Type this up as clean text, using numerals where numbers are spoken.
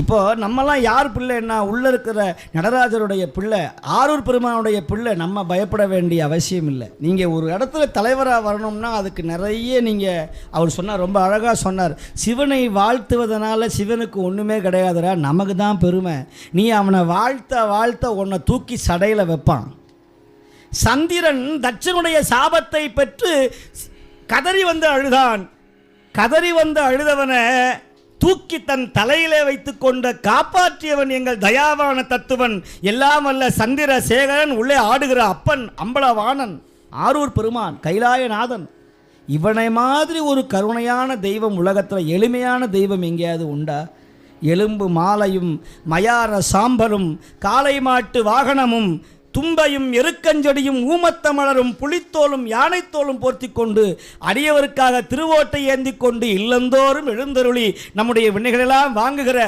இப்போ நம்மலாம் யார் பிள்ளைன்னா உள்ள இருக்கிற நடராஜருடைய பிள்ளை, ஆரூர் பெருமானுடைய பிள்ளை. நம்ம பயப்பட வேண்டிய அவசியம் இல்லை. நீங்கள் ஒரு இடத்துல தலைவராக வரணும்னா அதுக்கு நிறைய அவர் சொன்னார், ரொம்ப அழகாக சொன்னார். சிவனை வாழ்த்துவதனால சிவனுக்கு ஒன்றுமே கிடையாதுடா, நமக்கு தான் பெருமை. நீ அவனை வாழ்த்த உன்னை தூக்கி சடையில் வைப்பான். சந்திரன் தட்சனுடைய சாபத்தை பெற்று கதறி வந்து அழுதான். கதறி வந்து அழுதவனை தூக்கி தன் தலையிலே வைத்து கொண்ட காப்பாற்றியவன் எங்கள் தயாவான தத்துவன், எல்லாம் வல்ல சந்திர சேகரன், உள்ளே ஆடுகிற அப்பன் அம்பலவாணன், ஆரூர் பெருமான், கைலாயநாதன். இவனை மாதிரி ஒரு கருணையான தெய்வம் உலகத்தில், எளிமையான தெய்வம் எங்கேயாவது உண்டா? எலும்பு மாலையும் மயார சாம்பலும் காளை மாட்டு வாகனமும் தும்பையும் எருக்கஞ்செடியும் ஊமத்தமலரும் புலித்தோலும் யானைத்தோலும் போர்த்தி கொண்டு அடியவருக்காக திருவோட்டை ஏந்தி கொண்டு இல்லந்தோறும் எழுந்தருளி நம்முடைய வினைகளெல்லாம் வாங்குகிற